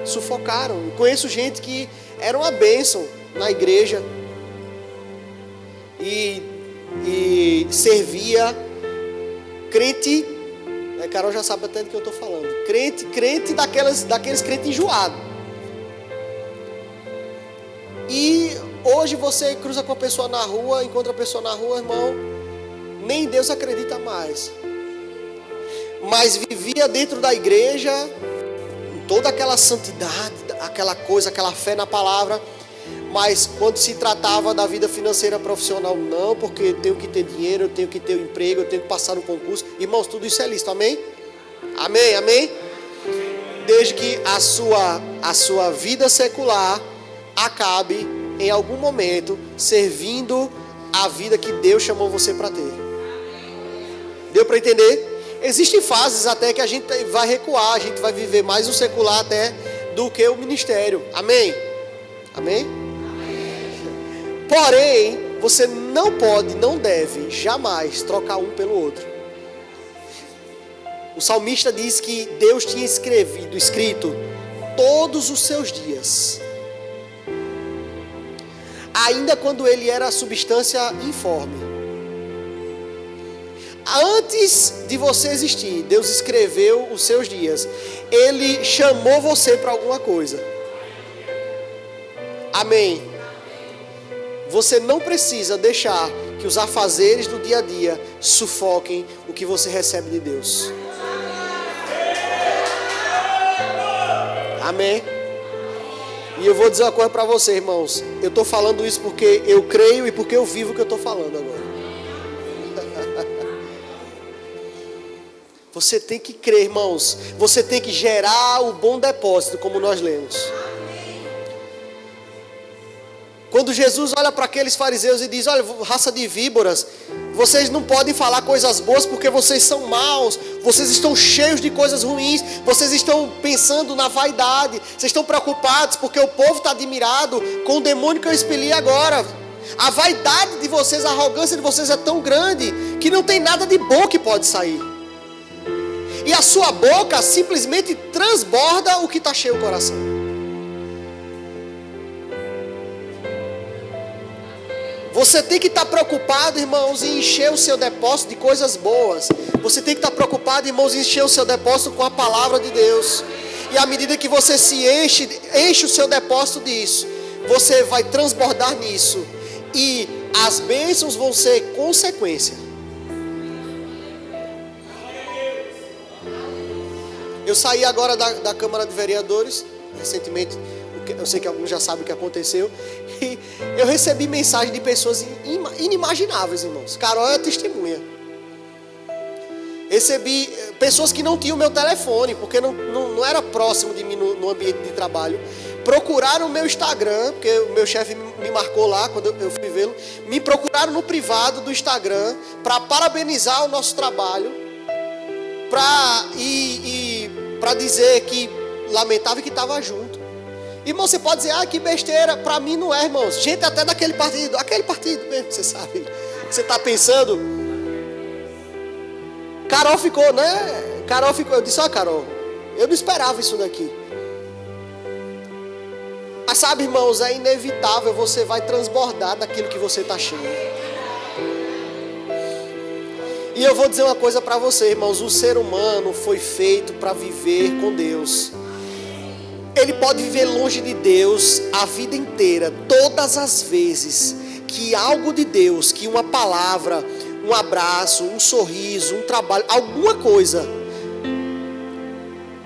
Eu conheço gente que era uma bênção na igreja e servia, crente, a Carol já sabe até do que eu estou falando, crente daqueles crentes enjoados. E hoje você cruza com a pessoa na rua, encontra a pessoa na rua, irmão, nem Deus acredita mais. Mas vivia dentro da igreja, toda aquela santidade, aquela coisa, aquela fé na palavra. Mas quando se tratava da vida financeira profissional, não, porque eu tenho que ter dinheiro, eu tenho que ter um emprego, eu tenho que passar no concurso. Irmãos, tudo isso é lícito, amém? Amém, amém? Desde que a sua vida secular acabe em algum momento servindo a vida que Deus chamou você para ter. Deu para entender? Existem fases até que a gente vai recuar, a gente vai viver mais o secular até do que o ministério. Amém? Amém? Porém, você não pode, não deve jamais trocar um pelo outro. O salmista diz que Deus tinha escrito todos os seus dias, ainda quando ele era substância informe. Antes de você existir, Deus escreveu os seus dias. Ele chamou você para alguma coisa. Amém? Você não precisa deixar que os afazeres do dia a dia sufoquem o que você recebe de Deus. Amém? E eu vou dizer uma coisa para você, irmãos. Eu estou falando isso porque eu creio e porque eu vivo o que eu estou falando agora. Você tem que crer, irmãos. Você tem que gerar o bom depósito, como nós lemos. Quando Jesus olha para aqueles fariseus e diz: olha, raça de víboras, vocês não podem falar coisas boas porque vocês são maus. Vocês estão cheios de coisas ruins. Vocês estão pensando na vaidade. Vocês estão preocupados porque o povo está admirado com o demônio que eu expeli agora. A vaidade de vocês, a arrogância de vocês é tão grande que não tem nada de bom que pode sair. E a sua boca simplesmente transborda o que está cheio o coração. Você tem que estar preocupado, irmãos, em encher o seu depósito de coisas boas. Você tem que estar preocupado, irmãos, em encher o seu depósito com a palavra de Deus. E à medida que você se enche o seu depósito disso, você vai transbordar nisso. E as bênçãos vão ser consequência. Eu saí agora da Câmara de Vereadores, recentemente, eu sei que alguns já sabem o que aconteceu, e eu recebi mensagem de pessoas inimagináveis, irmãos. Carol é testemunha. Recebi pessoas que não tinham meu telefone, porque não era próximo de mim no ambiente de trabalho. Procuraram o meu Instagram, porque o meu chefe me marcou lá quando eu fui vê-lo. Me procuraram no privado do Instagram para parabenizar o nosso trabalho, para dizer que lamentava que estava junto. Irmão, você pode dizer: ah, que besteira. Para mim não é, irmãos. Gente até daquele partido, aquele partido mesmo, você sabe. Você está pensando. Carol ficou, né? Carol ficou. Eu disse: ó, Carol, eu não esperava isso daqui. Mas sabe, irmãos, é inevitável. Você vai transbordar daquilo que você está cheio. E eu vou dizer uma coisa para você, irmãos. O ser humano foi feito para viver com Deus. Ele pode viver longe de Deus a vida inteira. Todas as vezes que algo de Deus, que uma palavra, um abraço, um sorriso, um trabalho, alguma coisa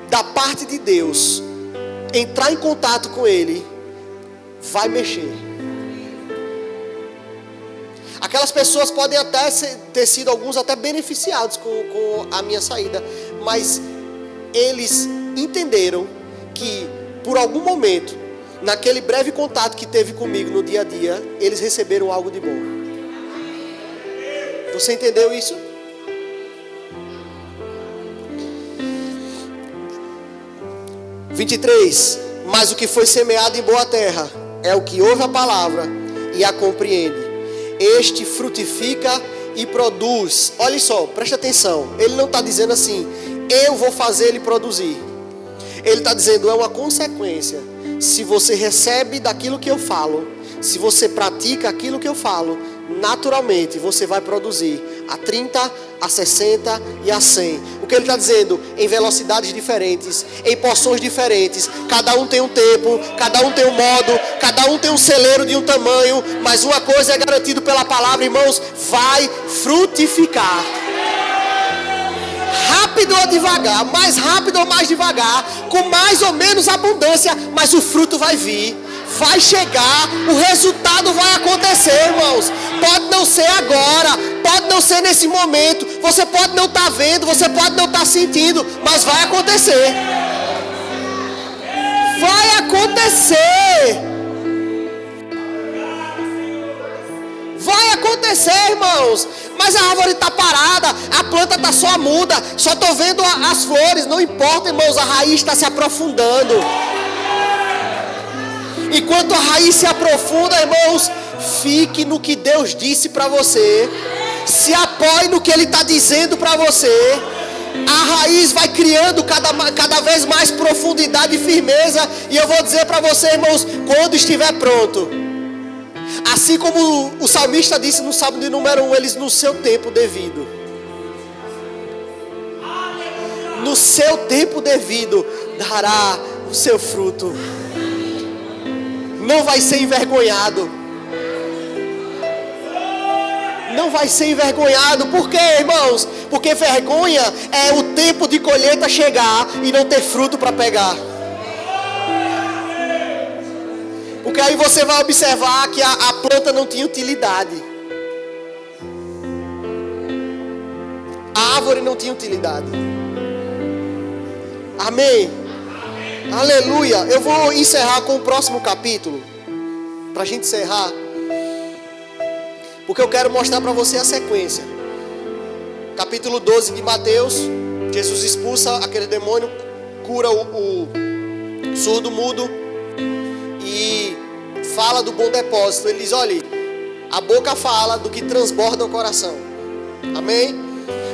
da parte de Deus entrar em contato com Ele, vai mexer. Aquelas pessoas podem até ter sido, alguns até beneficiados com a minha saída, mas eles entenderam que por algum momento, naquele breve contato que teve comigo no dia a dia, eles receberam algo de bom. Você entendeu isso? Mas o que foi semeado em boa terra é o que ouve a palavra e a compreende. Este frutifica e produz. Olha só, preste atenção. Ele não está dizendo assim: eu vou fazer ele produzir. Ele está dizendo: é uma consequência. Se você recebe daquilo que eu falo, se você pratica aquilo que eu falo, naturalmente você vai produzir a 30, a 60 e a 100. O que ele está dizendo? Em velocidades diferentes, em porções diferentes. Cada um tem um tempo, cada um tem um modo, cada um tem um celeiro de um tamanho. Mas uma coisa é garantida pela palavra, irmãos: vai frutificar. Rápido ou devagar, mais rápido ou mais devagar, com mais ou menos abundância, mas o fruto vai vir, vai chegar, o resultado vai acontecer, irmãos. Pode não ser agora, pode não ser nesse momento, você pode não estar vendo, você pode não estar sentindo, mas vai acontecer. Vai acontecer. Vai acontecer, irmãos. Mas a árvore está parada, a planta está só muda, só estou vendo as flores. Não importa, irmãos, a raiz está se aprofundando. Enquanto a raiz se aprofunda, irmãos, fique no que Deus disse para você. Se apoie no que Ele está dizendo para você. A raiz vai criando cada vez mais profundidade e firmeza. E eu vou dizer para você, irmãos, quando estiver pronto, assim como o salmista disse no Salmo de número 1, eles no seu tempo devido. No seu tempo devido dará o seu fruto. Não vai ser envergonhado. Não vai ser envergonhado. Por quê, irmãos? Porque vergonha é o tempo de colheita chegar e não ter fruto para pegar. Porque aí você vai observar que a planta não tinha utilidade. A árvore não tinha utilidade. Amém? Aleluia. Eu vou encerrar com o próximo capítulo, para a gente encerrar, porque eu quero mostrar para você a sequência. Capítulo 12 de Mateus. Jesus expulsa aquele demônio, cura o surdo mudo e fala do bom depósito. Ele diz: olha, a boca fala do que transborda o coração. Amém?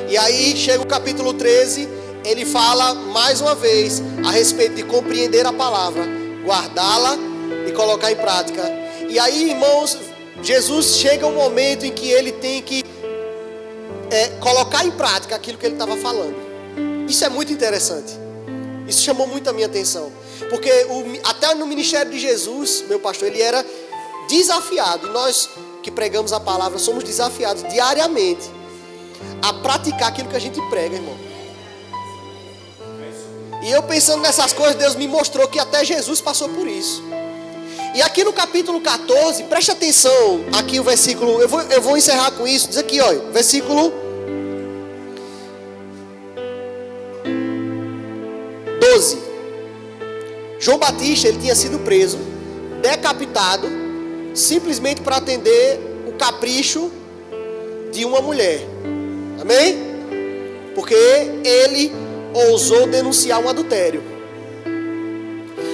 E aí chega o capítulo 13, ele fala mais uma vez a respeito de compreender a palavra, guardá-la e colocar em prática. E aí, irmãos, Jesus chega um momento em que ele tem que colocar em prática aquilo que ele estava falando. Isso é muito interessante. Isso chamou muito a minha atenção. Porque até no ministério de Jesus, meu pastor, ele era desafiado. E nós que pregamos a palavra somos desafiados diariamente a praticar aquilo que a gente prega, irmão. E eu pensando nessas coisas, Deus me mostrou que até Jesus passou por isso. E aqui no capítulo 14, preste atenção, aqui o versículo, eu vou encerrar com isso, diz aqui, olha, versículo 12. João Batista, ele tinha sido preso, decapitado, simplesmente para atender o capricho de uma mulher. Amém? Porque ele ousou denunciar um adultério.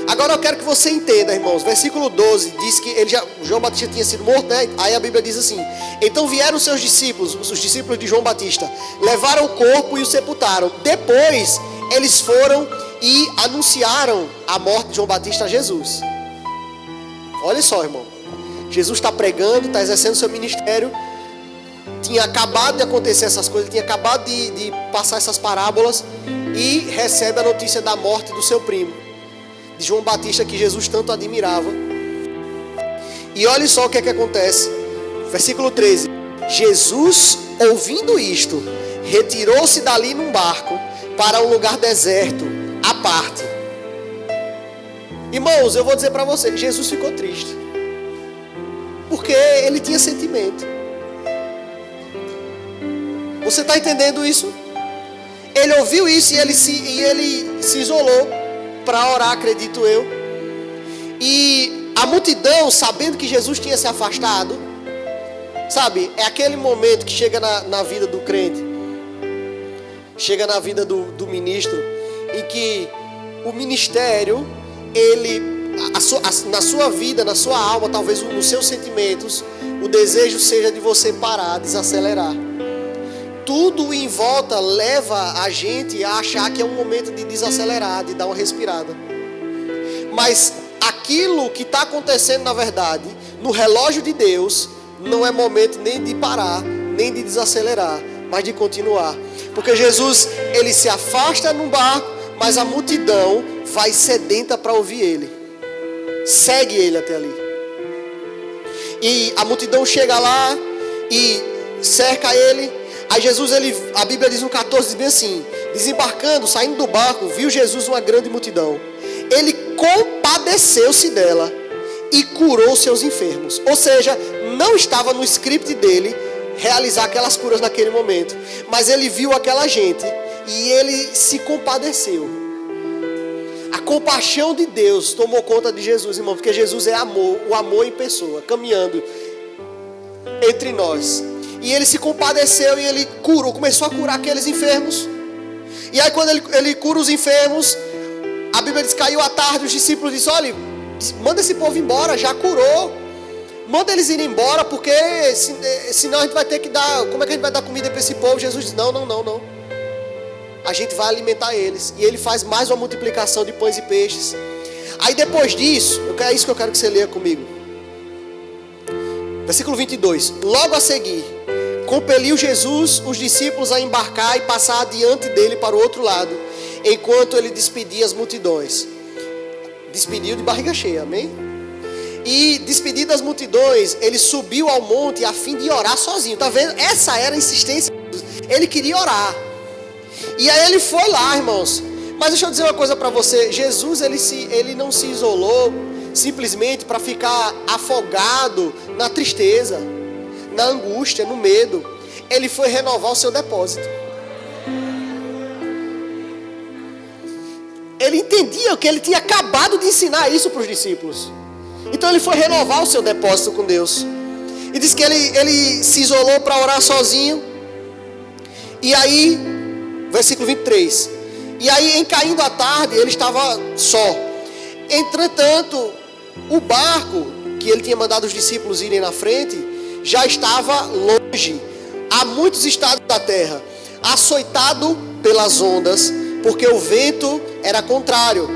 Agora eu quero que você entenda, irmãos. Versículo 12 diz que João Batista tinha sido morto, né? Aí a Bíblia diz assim: então vieram seus discípulos, os discípulos de João Batista, levaram o corpo e o sepultaram. Depois eles foram e anunciaram a morte de João Batista a Jesus. Olha só, irmão. Jesus está pregando, está exercendo seu ministério. Tinha acabado de acontecer essas coisas, tinha acabado de passar essas parábolas, e recebe a notícia da morte do seu primo, de João Batista, que Jesus tanto admirava. E olha só o que é que acontece. Versículo 13. Jesus, ouvindo isto, retirou-se dali num barco para um lugar deserto, à parte. Irmãos, eu vou dizer para você, Jesus ficou triste, porque ele tinha sentimento. Você está entendendo isso? Ele ouviu isso e ele se isolou para orar, acredito eu. E a multidão, sabendo que Jesus tinha se afastado, sabe, é aquele momento que chega na vida do crente, chega na vida do ministro, em que o ministério, na sua vida, na sua alma, talvez nos seus sentimentos, o desejo seja de você parar, desacelerar. Tudo em volta leva a gente a achar que é um momento de desacelerar, de dar uma respirada. Mas aquilo que está acontecendo, na verdade, no relógio de Deus, não é momento nem de parar, nem de desacelerar, mas de continuar. Porque Jesus, ele se afasta num barco, mas a multidão vai sedenta para ouvir ele. Segue ele até ali. E a multidão chega lá e cerca ele. Aí Jesus, a Bíblia diz no 14, diz bem assim: desembarcando, saindo do barco, viu Jesus uma grande multidão. Ele compadeceu-se dela e curou seus enfermos. Ou seja, não estava no script dele realizar aquelas curas naquele momento, mas ele viu aquela gente e ele se compadeceu. A compaixão de Deus tomou conta de Jesus, irmão, porque Jesus é amor, o amor em pessoa, caminhando entre nós. E ele se compadeceu e ele curou, começou a curar aqueles enfermos. E aí quando ele cura os enfermos, a Bíblia diz que caiu à tarde, os discípulos disseram: olha, manda esse povo embora, já curou. Manda eles irem embora, porque senão a gente vai ter que dar, como é que a gente vai dar comida para esse povo? Jesus diz: não. A gente vai alimentar eles. E ele faz mais uma multiplicação de pães e peixes. Aí depois disso, é isso que eu quero que você leia comigo. Versículo 22. Logo a seguir, compeliu Jesus os discípulos a embarcar e passar adiante dele para o outro lado, enquanto ele despedia as multidões. Despediu de barriga cheia, amém? E despedido das multidões, ele subiu ao monte a fim de orar sozinho. Tá vendo? Essa era a insistência. Ele queria orar. E aí ele foi lá, irmãos. Mas deixa eu dizer uma coisa para você. Jesus, ele não se isolou simplesmente para ficar afogado na tristeza, na angústia, no medo. Ele foi renovar o seu depósito. Ele entendia que ele tinha acabado de ensinar isso para os discípulos. Então ele foi renovar o seu depósito com Deus. E diz que ele se isolou para orar sozinho. E aí, versículo 23. E aí, em caindo a tarde, ele estava só. Entretanto, o barco que ele tinha mandado os discípulos irem na frente, já estava longe, a muitos estados da terra, açoitado pelas ondas, porque o vento era contrário.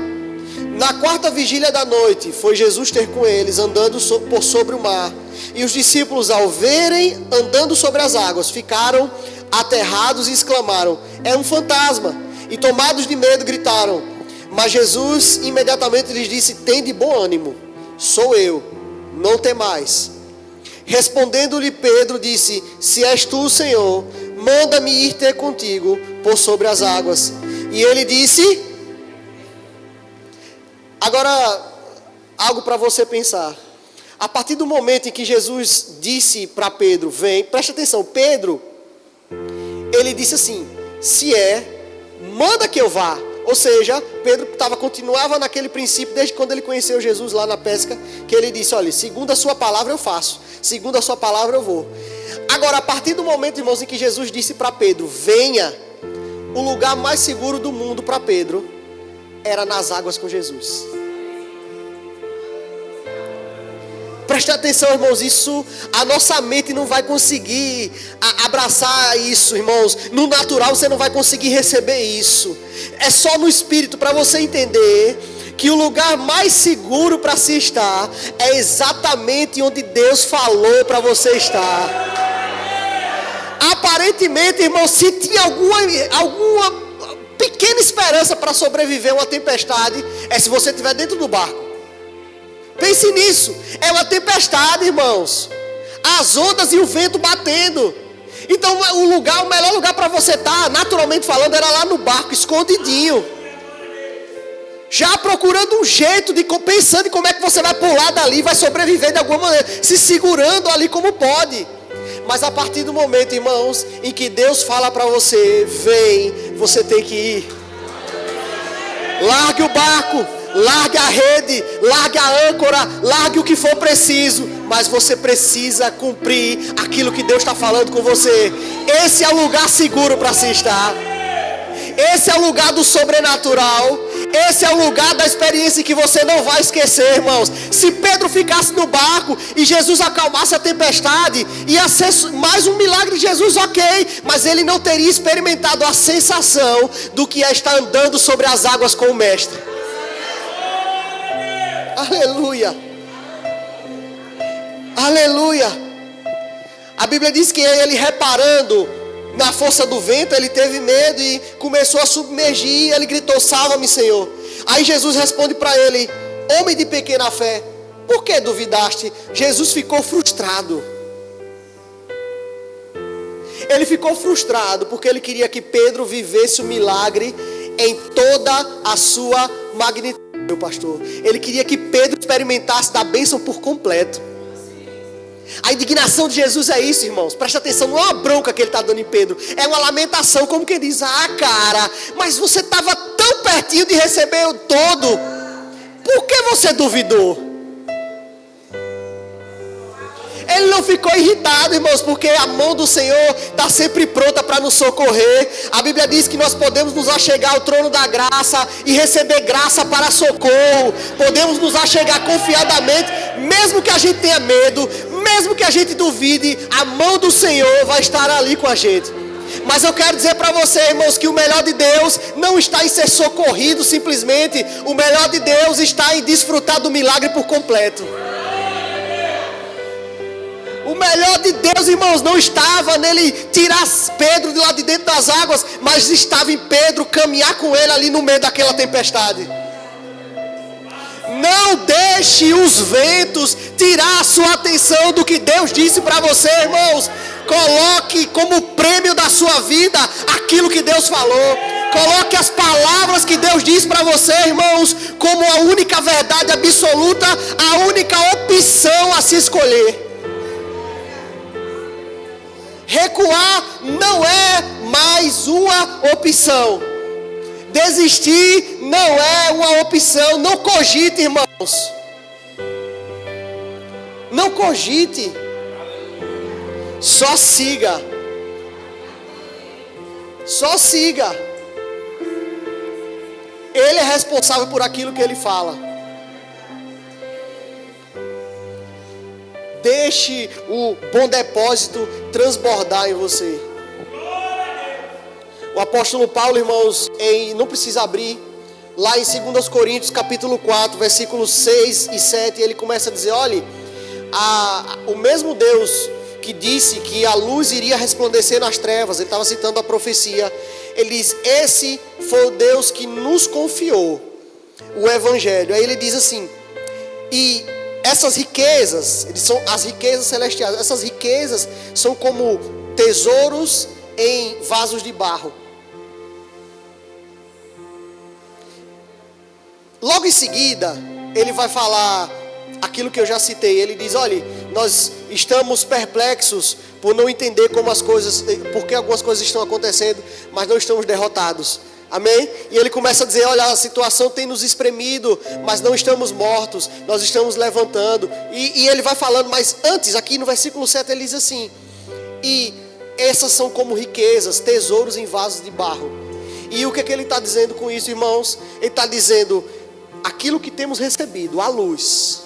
Na quarta vigília da noite, foi Jesus ter com eles, andando por sobre o mar. E os discípulos, ao verem andando sobre as águas, ficaram aterrados e exclamaram: é um fantasma! E tomados de medo, gritaram. Mas Jesus imediatamente lhes disse: tende bom ânimo, sou eu, não temais. Respondendo-lhe Pedro, disse: se és tu, Senhor, manda-me ir ter contigo por sobre as águas. E ele disse... Agora, algo para você pensar. A partir do momento em que Jesus disse para Pedro: vem, preste atenção, Pedro, ele disse assim: se manda que eu vá. Ou seja, Pedro continuava naquele princípio desde quando ele conheceu Jesus lá na pesca, que ele disse: olha, segundo a sua palavra eu faço, segundo a sua palavra eu vou. Agora, a partir do momento, irmãos, em que Jesus disse para Pedro: venha, o lugar mais seguro do mundo para Pedro era nas águas com Jesus. Preste atenção, irmãos, isso, a nossa mente não vai conseguir abraçar isso, irmãos. No natural você não vai conseguir receber isso. É só no Espírito, para você entender que o lugar mais seguro para se estar é exatamente onde Deus falou para você estar. Aparentemente, irmãos, se tinha alguma pequena esperança para sobreviver a uma tempestade, é se você estiver dentro do barco. Pense nisso, é uma tempestade, irmãos, as ondas e o vento batendo. Então o melhor lugar para você estar, naturalmente falando, era lá no barco, escondidinho, já procurando um jeito, pensando em como é que você vai pular dali, vai sobreviver de alguma maneira, se segurando ali como pode. Mas a partir do momento, irmãos, em que Deus fala para você: vem, você tem que ir. Largue o barco, largue a rede, largue a âncora, largue o que for preciso, mas você precisa cumprir aquilo que Deus está falando com você. Esse é o lugar seguro para se estar. Esse é o lugar do sobrenatural. Esse é o lugar da experiência que você não vai esquecer, irmãos. Se Pedro ficasse no barco e Jesus acalmasse a tempestade, ia ser mais um milagre de Jesus, ok, mas ele não teria experimentado a sensação do que é estar andando sobre as águas com o Mestre. Aleluia. Aleluia. A Bíblia diz que ele, reparando na força do vento, ele teve medo e começou a submergir. Ele gritou: salva-me, Senhor. Aí Jesus responde para ele: homem de pequena fé, por que duvidaste? Jesus ficou frustrado. Ele ficou frustrado porque ele queria que Pedro vivesse o milagre em toda a sua magnitude, meu pastor. Ele queria que Pedro experimentasse da bênção por completo. A indignação de Jesus é isso, irmãos. Presta atenção, não é uma bronca que ele está dando em Pedro, é uma lamentação, como quem diz: ah, cara, mas você estava tão pertinho de receber o todo, por que você duvidou? Ele não ficou irritado, irmãos, porque a mão do Senhor está sempre pronta para nos socorrer. A Bíblia diz que nós podemos nos achegar ao trono da graça e receber graça para socorro. Podemos nos achegar confiadamente, mesmo que a gente tenha medo, mesmo que a gente duvide, a mão do Senhor vai estar ali com a gente. Mas eu quero dizer para você, irmãos, que o melhor de Deus não está em ser socorrido simplesmente. O melhor de Deus está em desfrutar do milagre por completo. O melhor de Deus, irmãos, não estava nele tirar Pedro de lá de dentro das águas, mas estava em Pedro caminhar com ele ali no meio daquela tempestade. Não deixe os ventos tirar a sua atenção do que Deus disse para você, irmãos. Coloque como prêmio da sua vida aquilo que Deus falou. Coloque as palavras que Deus diz para você, irmãos, como a única verdade absoluta, a única opção a se escolher. Recuar não é mais uma opção. Desistir não é uma opção. Não cogite, irmãos. Não cogite. Só siga. Só siga. Ele é responsável por aquilo que ele fala. Deixe o bom depósito transbordar em você. O apóstolo Paulo, irmãos, não precisa abrir, lá em 2 Coríntios capítulo 4, versículos 6 e 7, ele começa a dizer, olha, o mesmo Deus que disse que a luz iria resplandecer nas trevas, ele estava citando a profecia, ele diz, esse foi o Deus que nos confiou o evangelho. Aí ele diz assim, e essas riquezas, eles são as riquezas celestiais, essas riquezas são como tesouros em vasos de barro. Logo em seguida, ele vai falar aquilo que eu já citei. Ele diz, olha, nós estamos perplexos por não entender como as coisas, porque algumas coisas estão acontecendo, mas não estamos derrotados. Amém? E ele começa a dizer, olha, a situação tem nos espremido, mas não estamos mortos, nós estamos levantando. E ele vai falando, mas antes, aqui no versículo 7, ele diz assim, e essas são como riquezas, tesouros em vasos de barro. E o que é que ele está dizendo com isso, irmãos? Ele está dizendo, aquilo que temos recebido, a luz,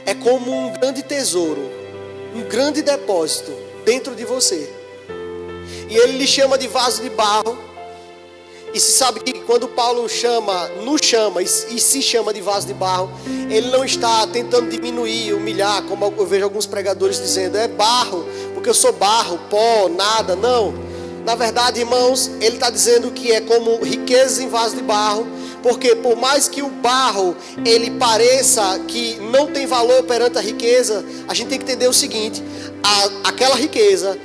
é como um grande tesouro, um grande depósito dentro de você. E ele lhe chama de vaso de barro. E se sabe que quando Paulo nos chama e se chama de vaso de barro, ele não está tentando diminuir, humilhar, como eu vejo alguns pregadores dizendo, é barro, porque eu sou barro, pó, nada, não. Na verdade, irmãos, ele está dizendo que é como riquezas em vaso de barro, porque por mais que o barro, ele pareça que não tem valor perante a riqueza, a gente tem que entender o seguinte, aquela riqueza,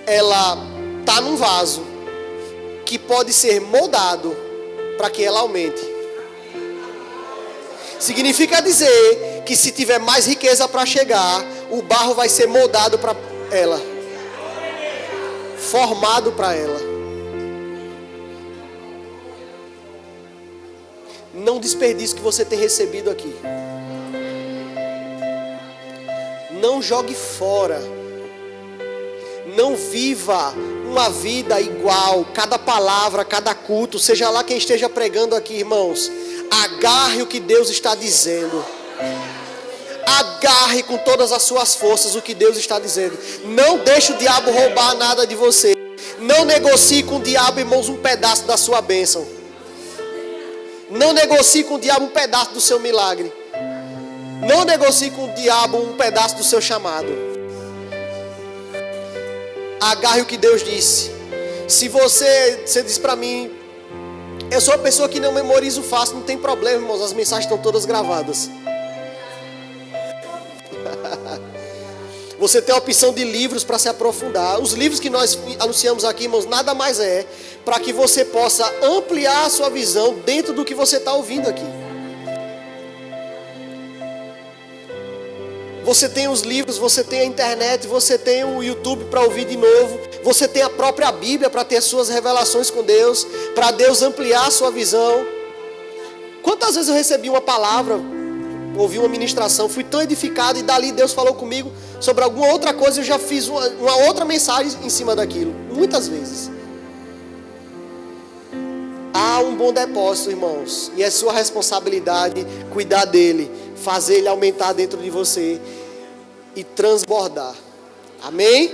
ela está num vaso que pode ser moldado para que ela aumente. Significa dizer que se tiver mais riqueza para chegar, o barro vai ser moldado para ela, formado para ela. Não desperdice o que você tem recebido aqui. Não jogue fora. Não viva uma vida igual, cada palavra, cada culto, seja lá quem esteja pregando aqui, irmãos, agarre o que Deus está dizendo, agarre com todas as suas forças o que Deus está dizendo, não deixe o diabo roubar nada de você, não negocie com o diabo, irmãos, um pedaço da sua bênção, não negocie com o diabo um pedaço do seu milagre, não negocie com o diabo um pedaço do seu chamado. Agarre o que Deus disse. Se você diz para mim, eu sou uma pessoa que não memorizo fácil, não tem problema, irmãos, as mensagens estão todas gravadas. Você tem a opção de livros para se aprofundar. Os livros que nós anunciamos aqui, irmãos, nada mais é para que você possa ampliar a sua visão dentro do que você está ouvindo aqui. Você tem os livros, você tem a internet, você tem o YouTube para ouvir de novo, você tem a própria Bíblia para ter suas revelações com Deus, para Deus ampliar a sua visão. Quantas vezes eu recebi uma palavra, ouvi uma ministração, fui tão edificado e dali Deus falou comigo sobre alguma outra coisa, eu já fiz uma outra mensagem em cima daquilo, muitas vezes. Há um bom depósito, irmãos, e é sua responsabilidade cuidar dele, fazer ele aumentar dentro de você e transbordar. Amém?